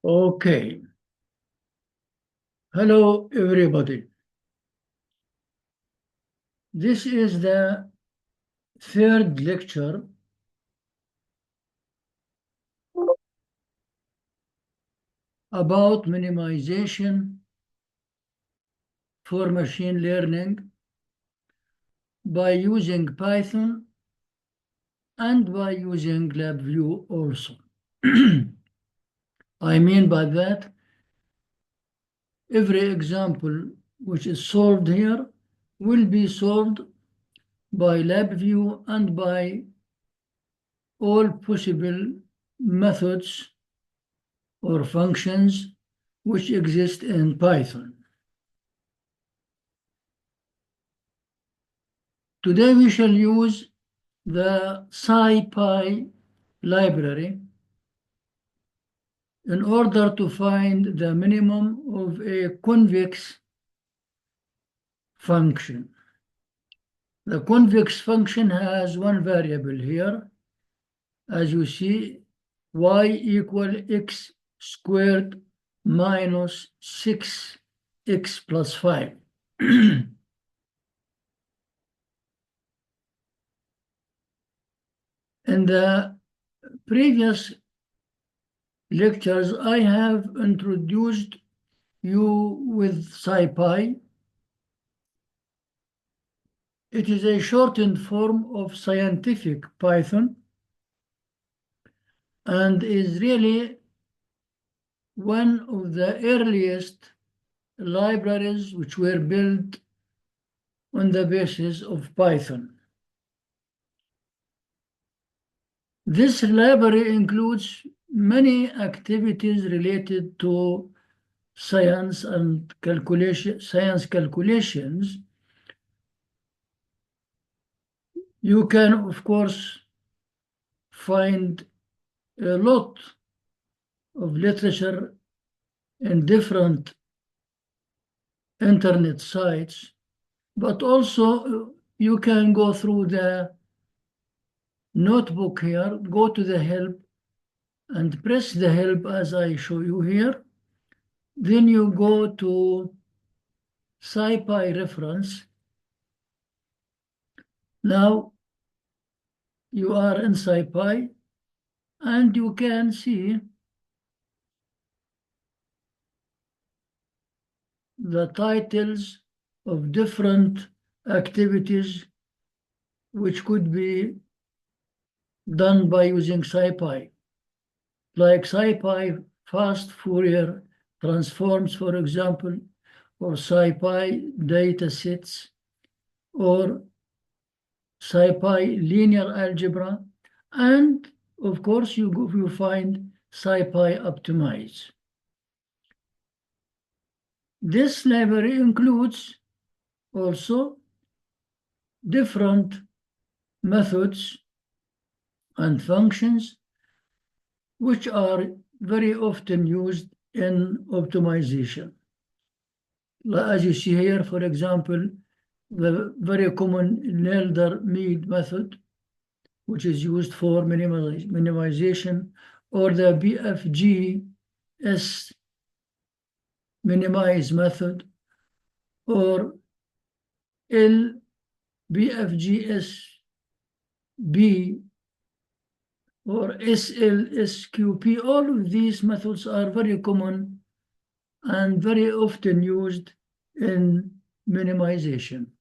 Okay. Hello, everybody. This is the third lecture about minimization for machine learning by using Python and by using LabVIEW also. I mean by that, every example which is solved here will be solved by LabVIEW and by all possible methods or functions which exist in Python. Today we shall use the SciPy library in order to find the minimum of a convex function. The convex function has one variable here. As you see, y equal x squared minus 6x plus 5. In the previous lectures, I have introduced you with SciPy. It is a shortened form of scientific Python and is really one of the earliest libraries which were built on the basis of Python. This library includes many activities related to science and science calculations. You can, of course, find a lot of literature in different internet sites, but also you can go through the notebook here, go to the help and press the help as I show you here. Then you go to SciPy reference. Now you are in SciPy and you can see the titles of different activities which could be done by using SciPy, like SciPy fast Fourier transforms, for example, or SciPy data sets, or SciPy linear algebra, and of course you find SciPy optimize. This library includes also different methods and functions which are very often used in optimization. As you see here, for example, the very common Nelder-Mead method, which is used for minimization, or the BFGS minimize method, or LBFGSB or SLSQP. All of these methods are very common and very often used in minimization.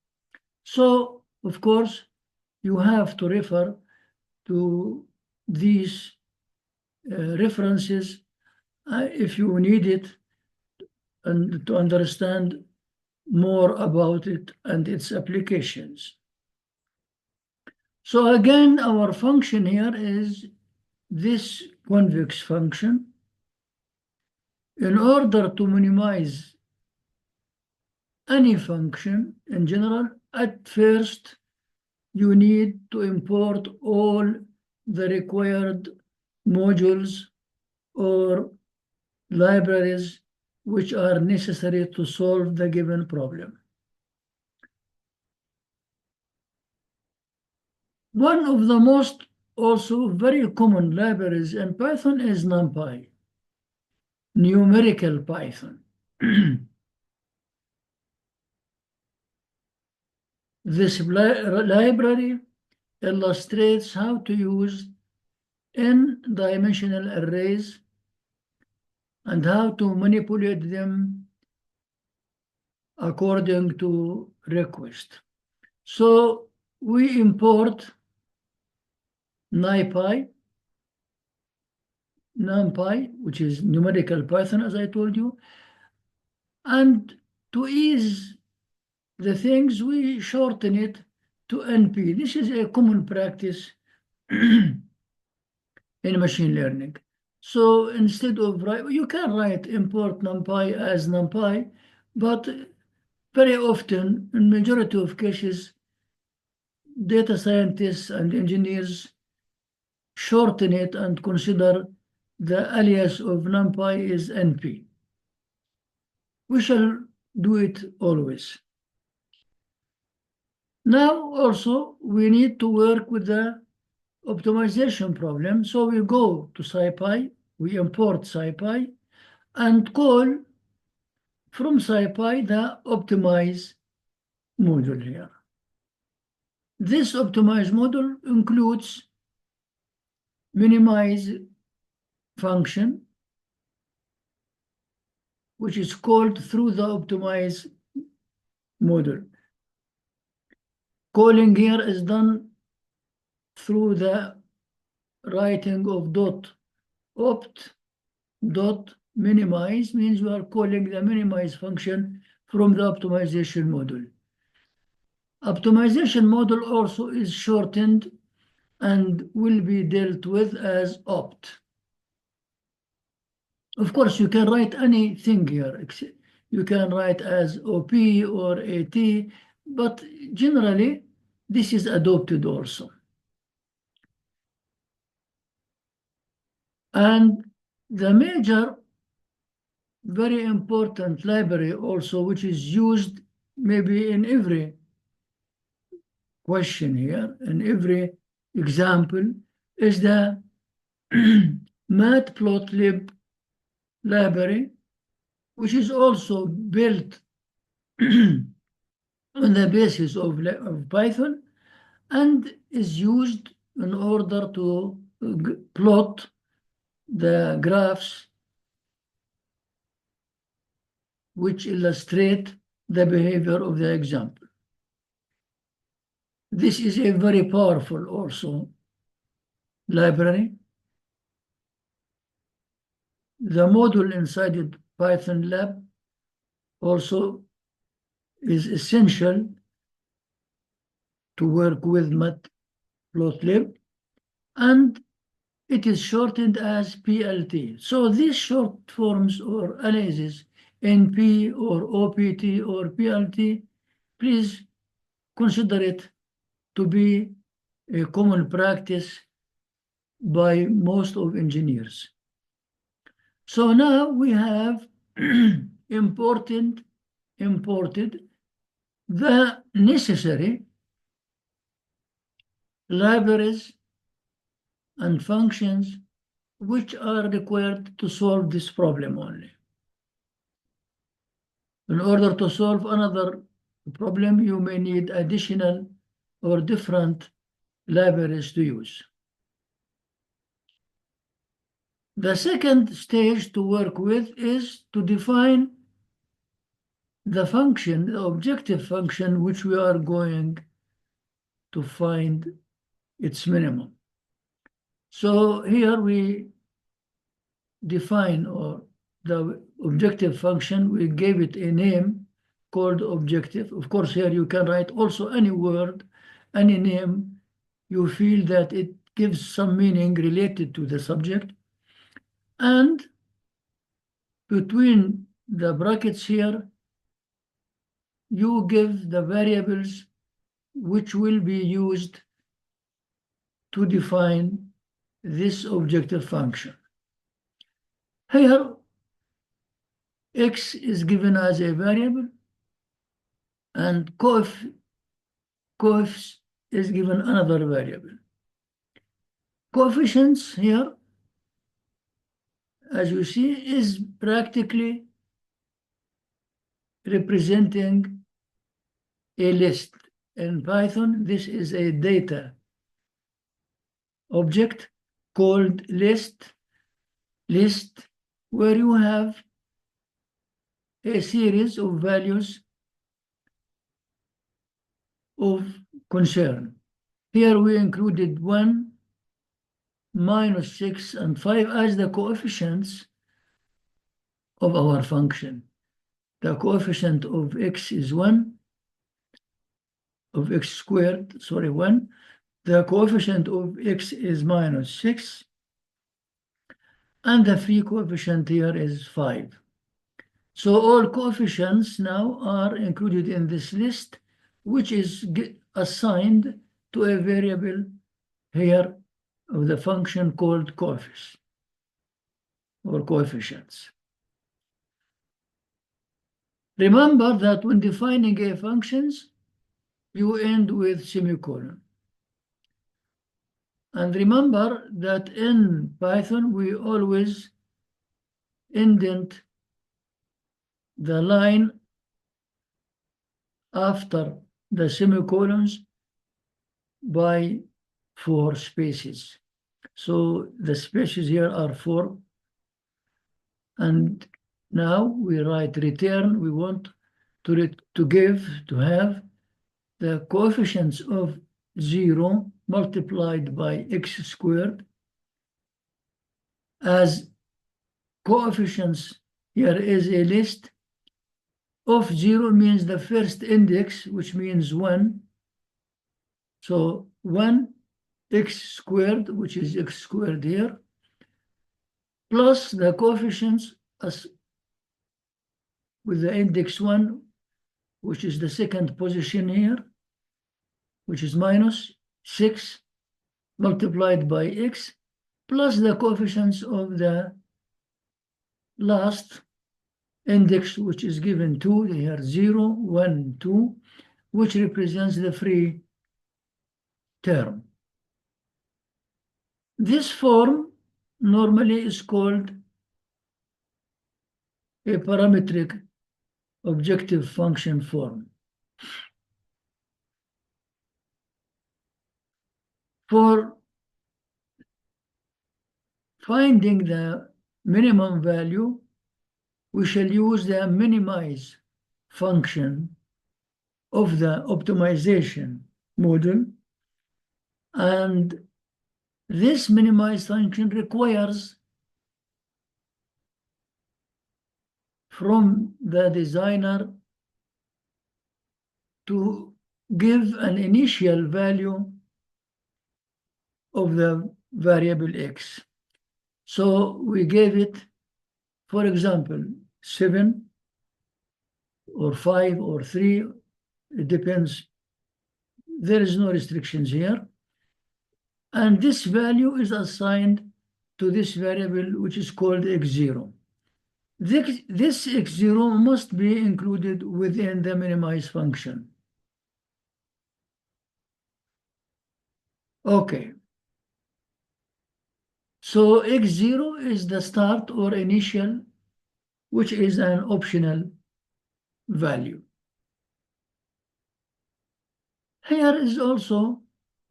So, of course, you have to refer to these references if you need it and to understand more about it and its applications. So again, our function here is this convex function. In order to minimize any function in general, at first you need to import all the required modules or libraries which are necessary to solve the given problem. One of the most also very common libraries in Python is NumPy. numerical Python. This library illustrates how to use n-dimensional arrays and how to manipulate them according to request. So we import NumPy, which is numerical Python, as I told you, and to ease the things, we shorten it to NP. This is a common practice in machine learning. So instead of you can write import NumPy as NumPy, but very often, in majority of cases, data scientists and engineers shorten it and consider the alias of NumPy is NP. We shall do it always. Now also we need to work with the optimization problem. So we go to SciPy, we import SciPy and call from SciPy the optimize module here. This optimize module includes minimize function, which is called through the optimize module. Calling here is done through the writing of opt minimize, means you are calling the minimize function from the optimization module. Optimization module also is shortened and will be dealt with as opt. Of course, you can write anything here. You can write as OP or AT, but generally, this is adopted also. And the major, very important library also, which is used maybe in every question here, in every example, is the matplotlib library, which is also built on the basis of Python and is used in order to plot the graphs which illustrate the behavior of the example. This is a very powerful also library. The module inside the Python lab also is essential to work with matplotlib, and it is shortened as PLT. So these short forms or aliases, NP or OPT or PLT, please consider it to be a common practice by most of engineers. So now we have imported the necessary libraries and functions which are required to solve this problem only. In order to solve another problem, you may need additional or different libraries to use. The second stage to work with is to define the function, the objective function, which we are going to find its minimum. So here we define the objective function. We gave it a name called objective. Of course, here you can write also any word, any name you feel that it gives some meaning related to the subject. And between the brackets here, you give the variables which will be used to define this objective function. Here, x is given as a variable, and coef is given another variable. Coefficients here as you see, is practically representing a list. In Python, this is a data object called list, where you have a series of values of concern. Here we included 1, -6, and 5 as the coefficients of our function. The coefficient of x is 1, of x squared, sorry, 1. The coefficient of x is -6, and the free coefficient here is 5. So all coefficients now are included in this list, which is assigned to a variable here of the function called coefficients or coefficients. Remember that when defining a functions, you end with semicolon. And remember that in Python, we always indent the line after the semicolons by 4 spaces. So the spaces here are 4. And now we write return. We want to have the coefficients of 0 multiplied by x squared as coefficients. Here is a list of 0 means the first index, which means 1. So 1 x squared, which is x squared here, plus the coefficients as with the index 1, which is the second position here, which is -6 multiplied by x, plus the coefficients of the last index, which is given 2, here 0, 1, 2, which represents the free term. This form normally is called a parametric objective function form. For finding the minimum value, we shall use the minimize function of the optimization model. And this minimize function requires from the designer to give an initial value of the variable x. So we gave it, for example, 7 or 5 or 3, it depends. There is no restrictions here. And this value is assigned to this variable, which is called x0. This x0 must be included within the minimize function. Okay. So x0 is the start or initial, which is an optional value. Here is also,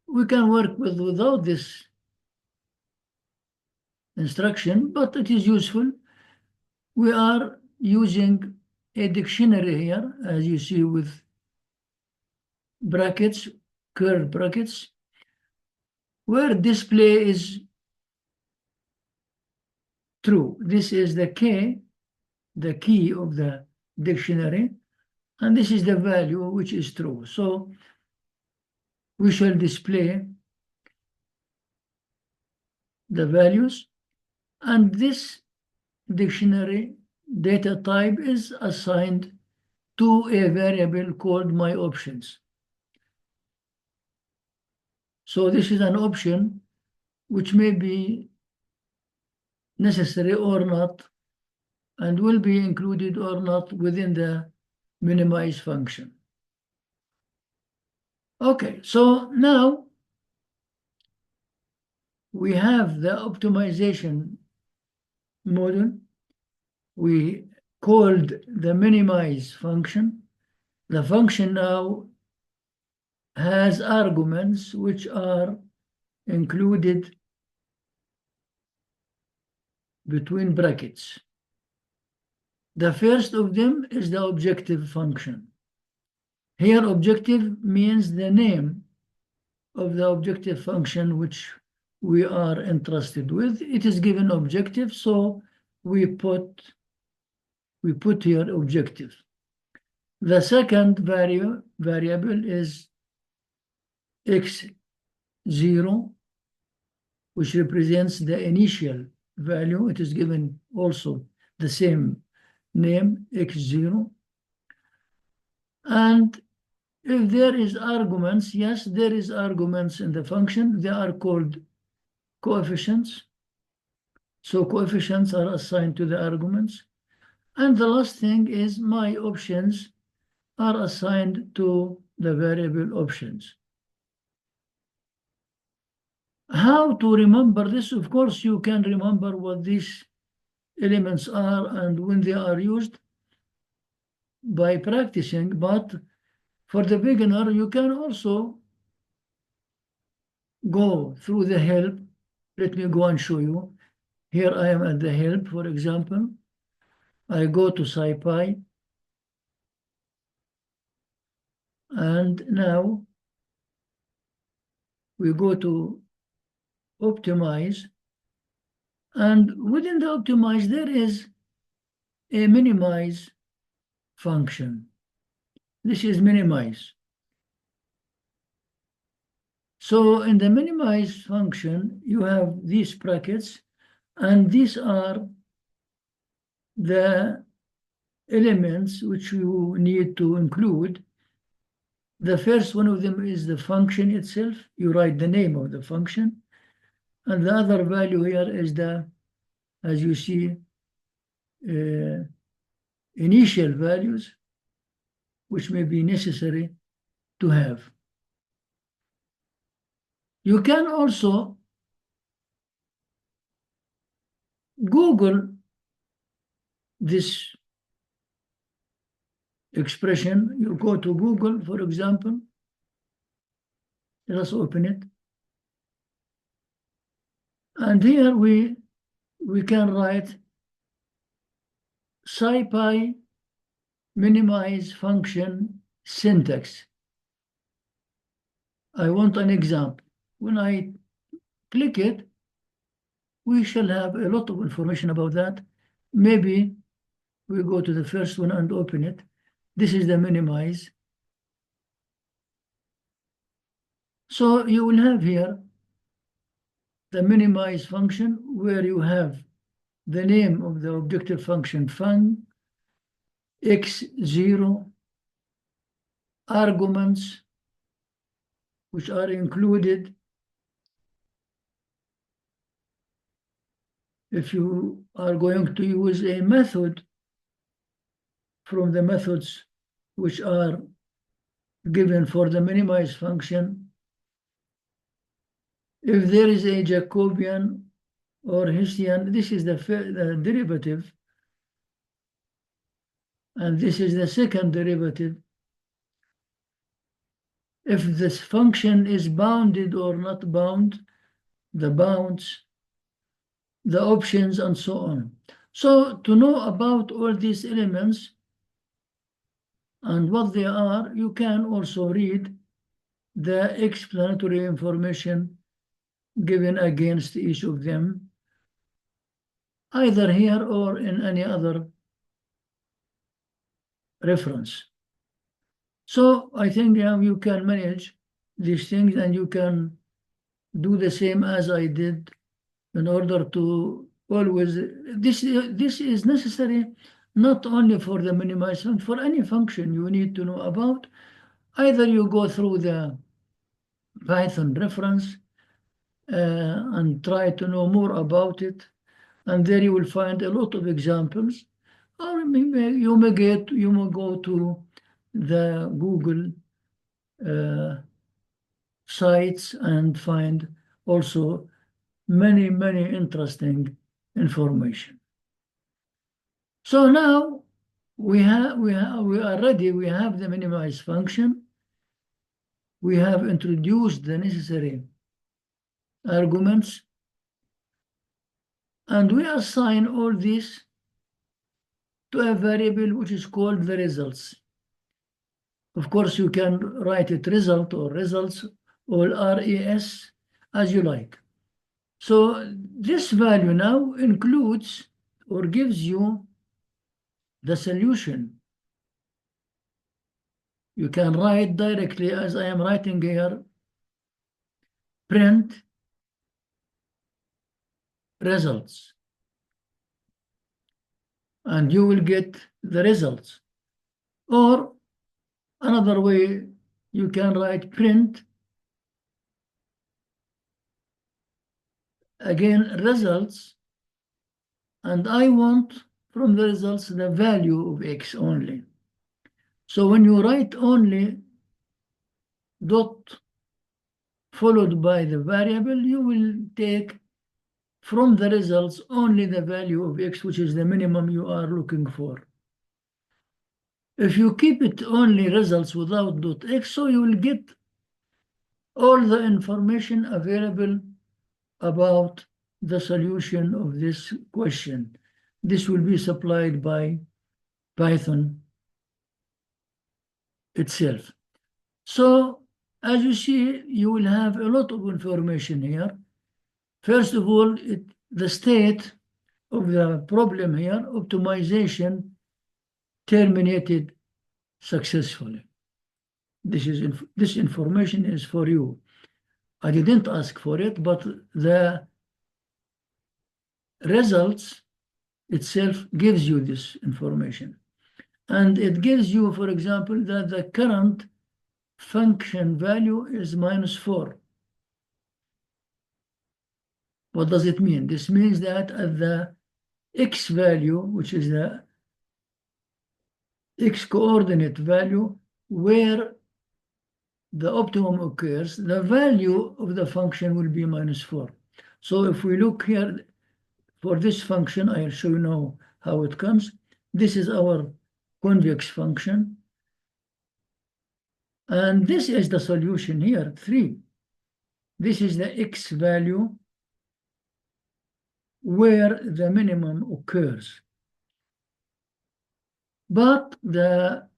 we can work without this instruction, but it is useful. We are using a dictionary here, as you see, with brackets, curved brackets, where display is true. This is the key of the dictionary, and this is the value which is true. So we shall display the values, and this dictionary data type is assigned to a variable called my options. So this is an option which may be necessary or not, and will be included or not within the minimize function. Okay, so now we have the optimization model. We called the minimize function. The function now has arguments which are included between brackets. The first of them is the objective function. Here, objective means the name of the objective function which we are interested with. It is given objective, so we put here objective. The second variable is x0, which represents the initial value. It is given also the same name, x0. And if there is arguments, yes, there is arguments in the function. They are called coefficients. So coefficients are assigned to the arguments. And the last thing is my options are assigned to the variable options. How to remember this? Of course, you can remember what these elements are and when they are used by practicing, but for the beginner, you can also go through the help. Let me go and show you. Here I am at the help, for example. I go to SciPy. And now we go to optimize. And within the optimize, there is a minimize function. This is minimize. So in the minimize function, you have these brackets, and these are the elements which you need to include. The first one of them is the function itself. You write the name of the function. And the other value here is the, as you see, initial values, which may be necessary to have. You can also Google this expression. You go to Google, for example. Let us open it. And here we can write SciPy minimize function syntax. I want an example. When I click it, we shall have a lot of information about that. Maybe we go to the first one and open it. This is the minimize. So you will have here the minimize function where you have the name of the objective function fun, x0, arguments, which are included. If you are going to use a method from the methods which are given for the minimize function, if there is a Jacobian or Hessian, this is the derivative, and this is the second derivative. If this function is bounded or not bound, the bounds, the options, and so on. So to know about all these elements and what they are, you can also read the explanatory information given against each of them, either here or in any other reference. So I think you can manage these things, and you can do the same as I did in order to always, this is necessary not only for the minimize function, for any function you need to know about. Either you go through the Python reference and try to know more about it, and there you will find a lot of examples. Or you may go to the Google sites and find also many interesting information. So now we are ready. We have the minimize function. We have introduced the necessary arguments, and we assign all this to a variable which is called the results. Of course, you can write it result or results or RES as you like. So this value now includes or gives you the solution. You can write directly as I am writing here, print results, and you will get the results. Or another way, you can write print again results, and I want from the results the value of x only. So when you write only dot followed by the variable, you will take from the results only the value of x, which is the minimum you are looking for. If you keep it only results without dot x, so you will get all the information available about the solution of this question. This will be supplied by Python itself. So as you see, you will have a lot of information here. First of all, the state of the problem here, optimization terminated successfully. This information is for you. I didn't ask for it, but the results itself gives you this information. And it gives you, for example, that the current function value is -4. What does it mean? This means that at the x value, which is the x coordinate value, where the optimum occurs, the value of the function will be -4. So if we look here for this function, I'll show you now how it comes. This is our convex function. And this is the solution here, 3. This is the x value where the minimum occurs. But the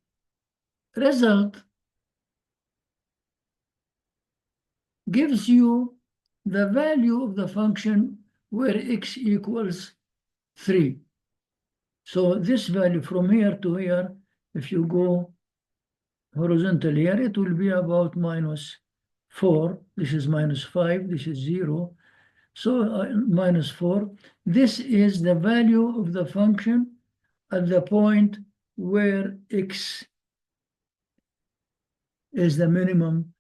result gives you the value of the function where x equals 3. So this value from here to here, if you go horizontal here, it will be about -4. This is -5. This is 0. So -4. This is the value of the function at the point where x is the minimum,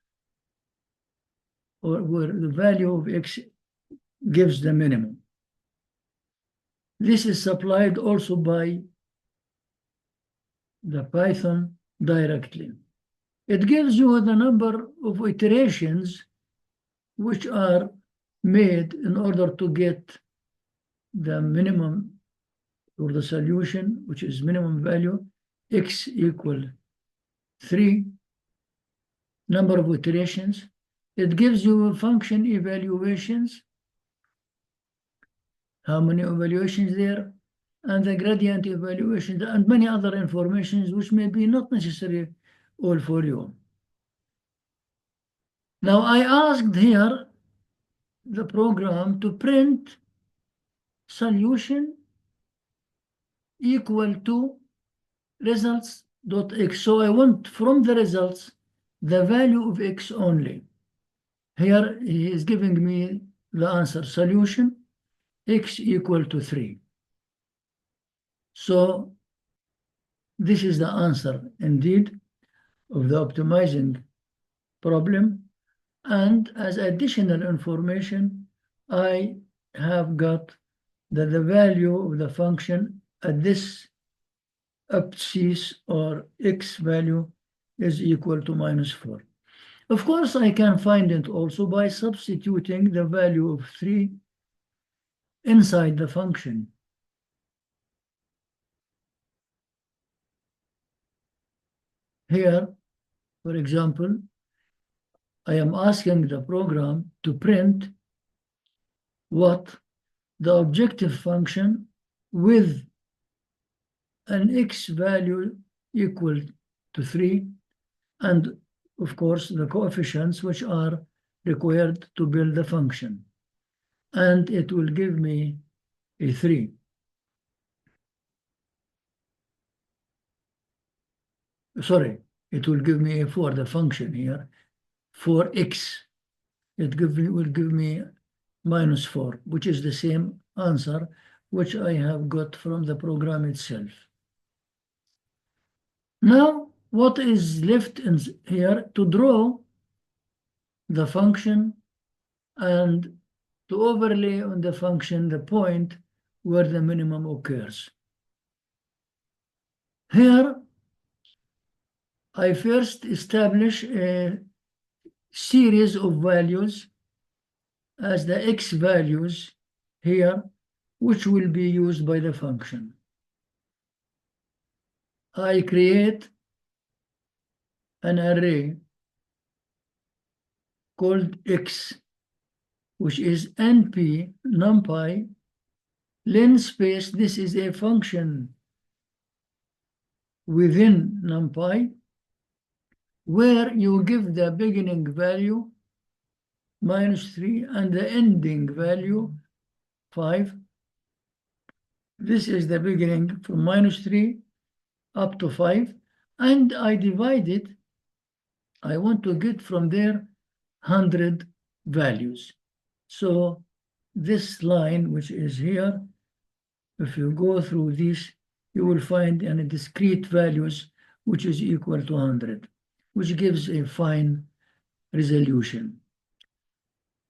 or where the value of x gives the minimum. This is supplied also by the Python directly. It gives you the number of iterations which are made in order to get the minimum or the solution, which is minimum value, x equal 3, number of iterations. It gives you function evaluations, how many evaluations there, and the gradient evaluations, and many other informations which may be not necessary all for you. Now I asked here the program to print solution equal to results.x. So I want from the results the value of x only. Here he is giving me the answer, solution x equal to 3. So this is the answer indeed of the optimizing problem. And as additional information, I have got that the value of the function at this abscisse or x value is equal to -4. Of course, I can find it also by substituting the value of 3 inside the function. here, for example, I am asking the program to print what the objective function with an x value equal to 3, and of course the coefficients which are required to build the function. And it will give me a 3. Sorry, it will give me a 4, the function here, for x. It will give me -4, which is the same answer which I have got from the program itself. Now, what is left in here to draw the function and to overlay on the function the point where the minimum occurs. Here, I first establish a series of values as the x values here, which will be used by the function. I create an array called x, which is numpy, len space. This is a function within numpy, where you give the beginning value -3 and the ending value 5. This is the beginning from -3 up to 5, and I divide it. I want to get from there 100 values. So this line, which is here, if you go through this, you will find any discrete values which is equal to 100, which gives a fine resolution.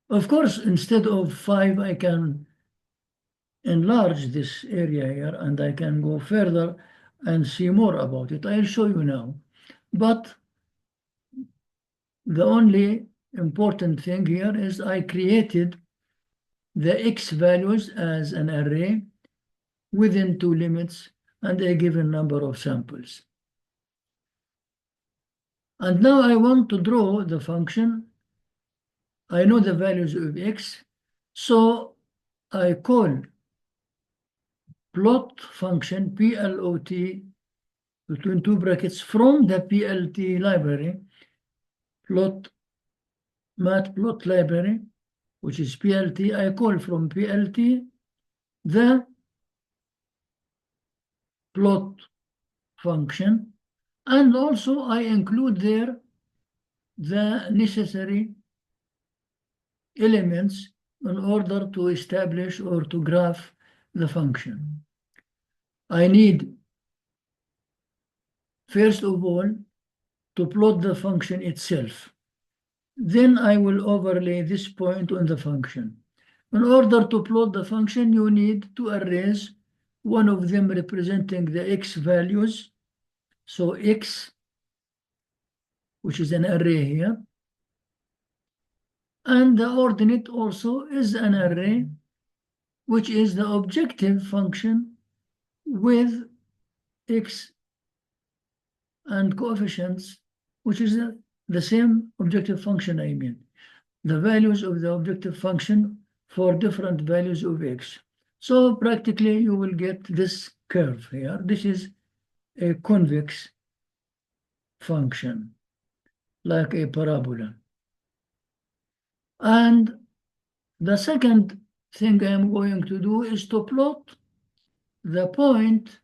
Of course, instead of 5, I can enlarge this area here, and I can go further and see more about it. I'll show you now. But the only important thing here is I created the x values as an array within 2 limits and a given number of samples. And now I want to draw the function. I know the values of x, so I call plot function, plot, between 2 brackets, from the plt library, matplot library, which is plt. I call from plt the plot function, and also I include there the necessary elements in order to establish or to graph the function. I need, first of all, to plot the function itself. Then I will overlay this point on the function. In order to plot the function, you need two arrays, one of them representing the x values. So x, which is an array here, and the ordinate also is an array, which is the objective function with x and coefficients, which is the same objective function, I mean, the values of the objective function for different values of x. So practically you will get this curve here. This is a convex function, like a parabola. And the second thing I'm going to do is to plot the point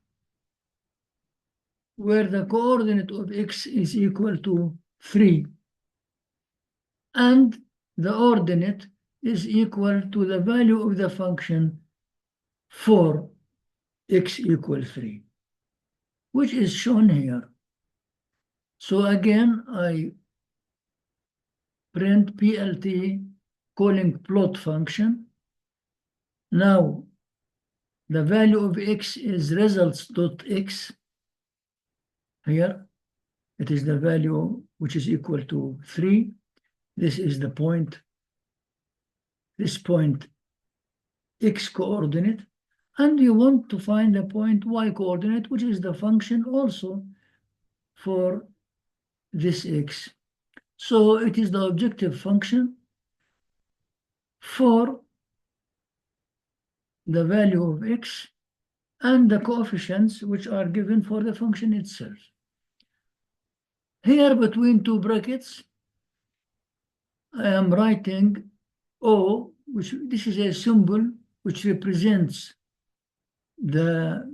where the coordinate of x is equal to 3, and the ordinate is equal to the value of the function for x equal 3, which is shown here. So again, I print plt calling plot function. Now, the value of x is results.x. Here, it is the value which is equal to 3. This is the point, this point x coordinate. And you want to find the point y coordinate, which is the function also for this x. So it is the objective function for the value of x and the coefficients which are given for the function itself. Here between two brackets, I am writing O, which this is a symbol which represents the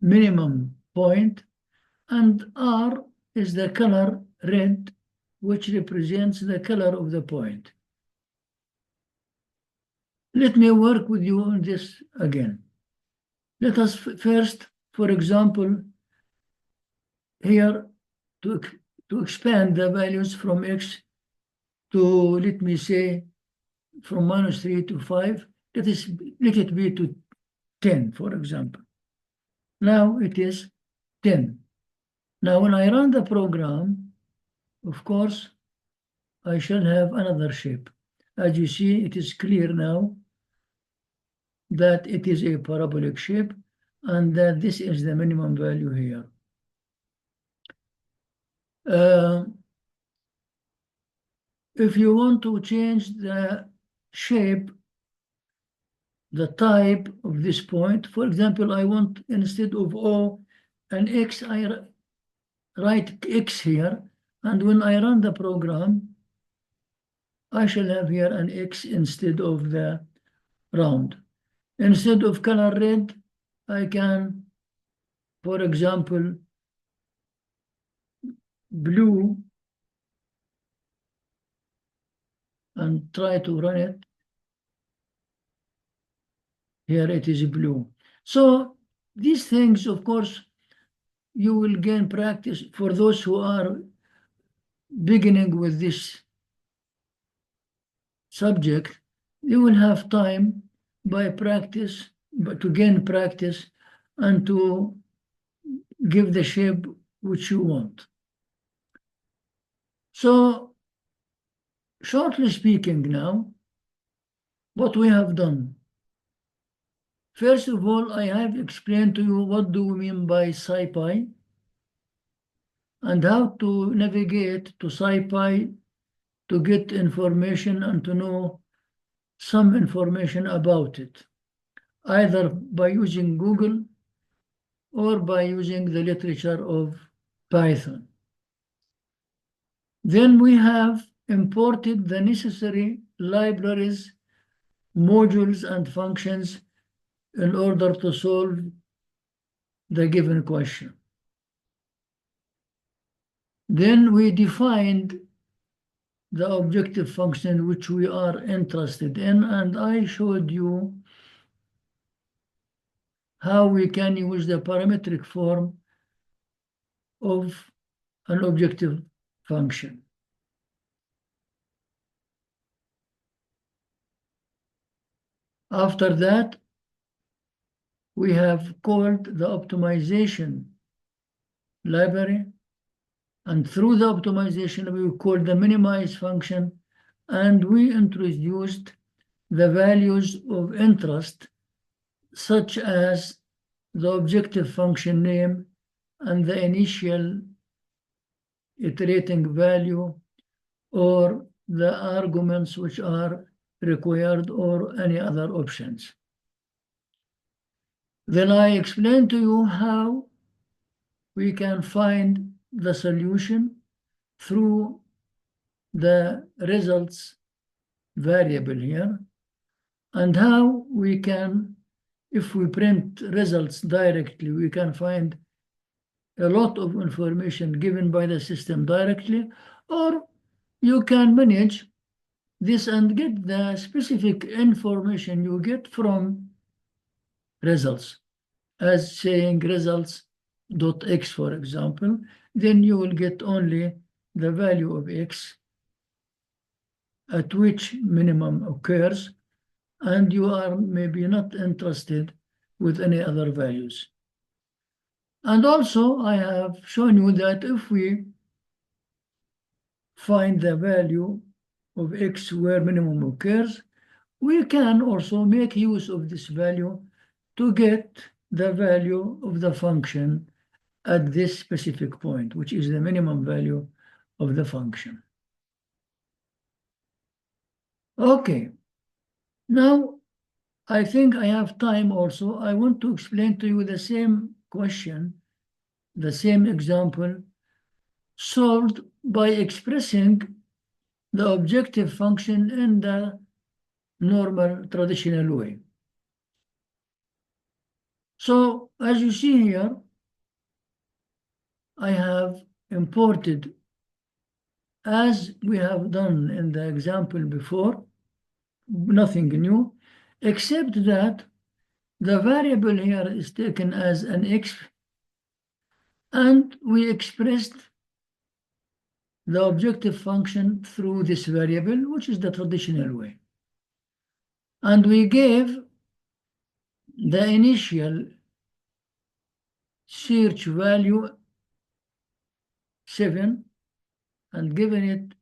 minimum point, and R is the color red, which represents the color of the point. Let me work with you on this again. Let us first, for example, here to expand the values from x to, let me say, from -3 to 5, let it be to 10, for example. Now it is 10. Now when I run the program, of course, I shall have another shape. As you see, it is clear now that it is a parabolic shape and that this is the minimum value here. If you want to change the shape, the type of this point, for example, I want instead of O and X, I write X here, and when I run the program, I shall have here an X instead of the round. Instead of color red, I can, for example, blue, and try to run it. Here it is blue. So these things, of course, you will gain practice for those who are beginning with this subject. You will have time by practice, but to gain practice and to give the shape which you want. So, shortly speaking now, what we have done. First of all, I have explained to you what do we mean by SciPy and how to navigate to SciPy to get information and to know some information about it, either by using Google or by using the literature of Python. Then we have imported the necessary libraries, modules, and functions in order to solve the given question. Then we defined the objective function which we are interested in, and I showed you how we can use the parametric form of an objective function. After that, we have called the optimization library, and through the optimization, we called the minimize function, and we introduced the values of interest, such as the objective function name and the initial iterating value, or the arguments which are required, or any other options. Then I explained to you how we can find the solution through the results variable here, and how we can, if we print results directly, we can find a lot of information given by the system directly, or you can manage this and get the specific information you get from results, as saying results.x, for example, then you will get only the value of x at which minimum occurs, and you are maybe not interested with any other values. And also, I have shown you that if we find the value of x where minimum occurs, we can also make use of this value to get the value of the function at this specific point, which is the minimum value of the function. Okay, now I think I have time also. I want to explain to you the same question, the same example, solved by expressing the objective function in the normal traditional way. So as you see here, I have imported, as we have done in the example before, nothing new, except that the variable here is taken as an x, and we expressed the objective function through this variable, which is the traditional way. And we gave the initial search value 7 and given it,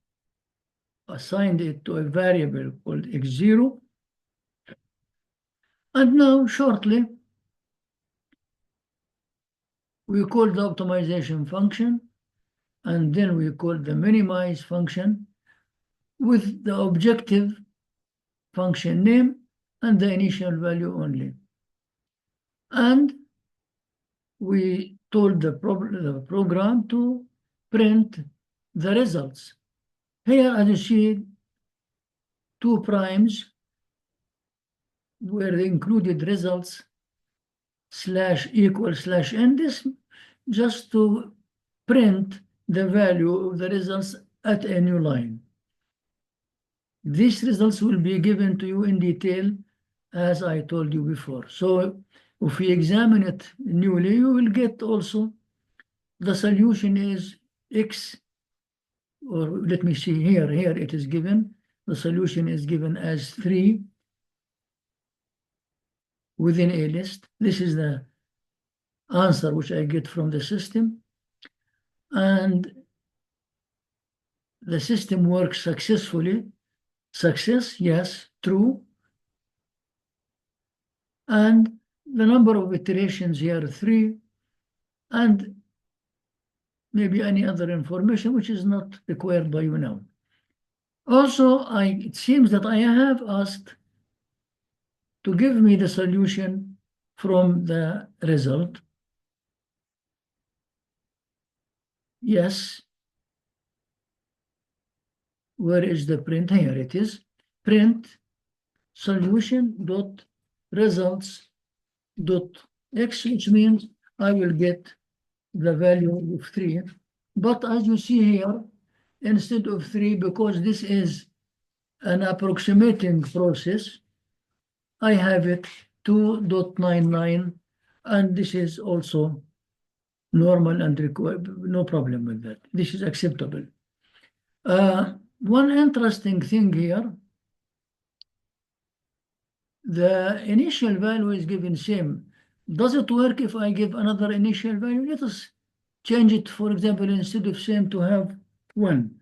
assigned it to a variable called x0. And now shortly, we call the optimization function, and then we call the minimize function with the objective function name and the initial value only. And we told the program to print the results. Here, as you see, 2 primes where the included results /= this just to print the value of the results at a new line. These results will be given to you in detail, as I told you before. So if we examine it newly, you will get also the solution is x, or let me see here it is given, the solution is given as 3 within a list. This is the answer which I get from the system. And the system works successfully. Success, yes, true. And the number of iterations here, 3, and maybe any other information which is not required by you now. Also, it seems that I have asked to give me the solution from the result. Yes. Where is the print? Here it is. Print solution dot results dot x, which means I will get the value of 3. But as you see here, instead of 3, because this is an approximating process, I have it 2.99, and this is also normal and required, no problem with that. This is acceptable. One interesting thing here, the initial value is given same. Does it work if I give another initial value? Let us change it, for example, instead of same to have 1.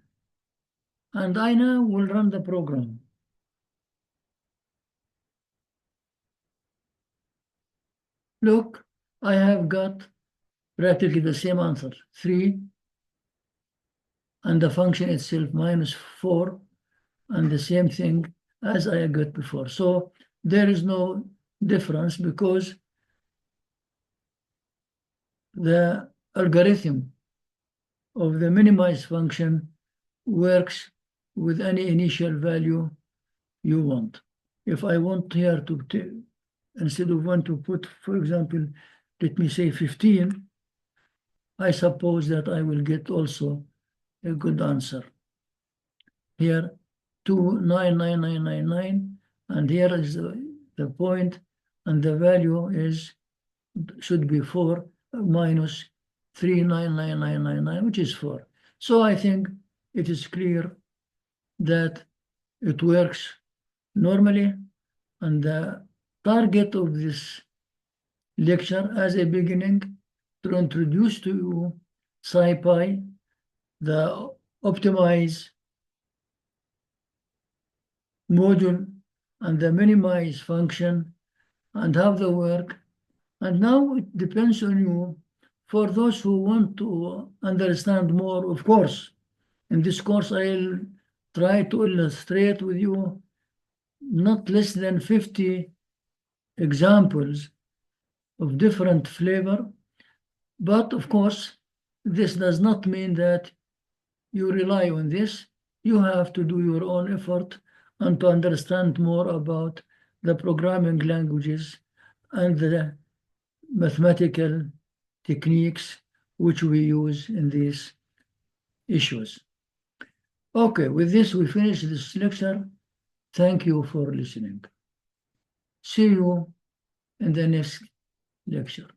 And I now will run the program. Look, I have got practically the same answer, 3, and the function itself -4, and the same thing as I got before. So there is no difference because the algorithm of the minimize function works with any initial value you want. If I want here to, instead of 1 to put, for example, let me say 15, I suppose that I will get also a good answer. Here, 2,99999, and here is the point, and the value should be 4 minus 3,99999, which is 4. So I think it is clear that it works normally, and the target of this lecture as a beginning to introduce to you SciPy, the optimize module, and the minimize function, and how they work. And now it depends on you. For those who want to understand more, of course, In this course, I'll try to illustrate with you not less than 50 examples of different flavor. But of course, this does not mean that you rely on this. You have to do your own effort and to understand more about the programming languages and the mathematical techniques which we use in these issues. Okay, with this, we finish this lecture. Thank you for listening. See you in the next lecture.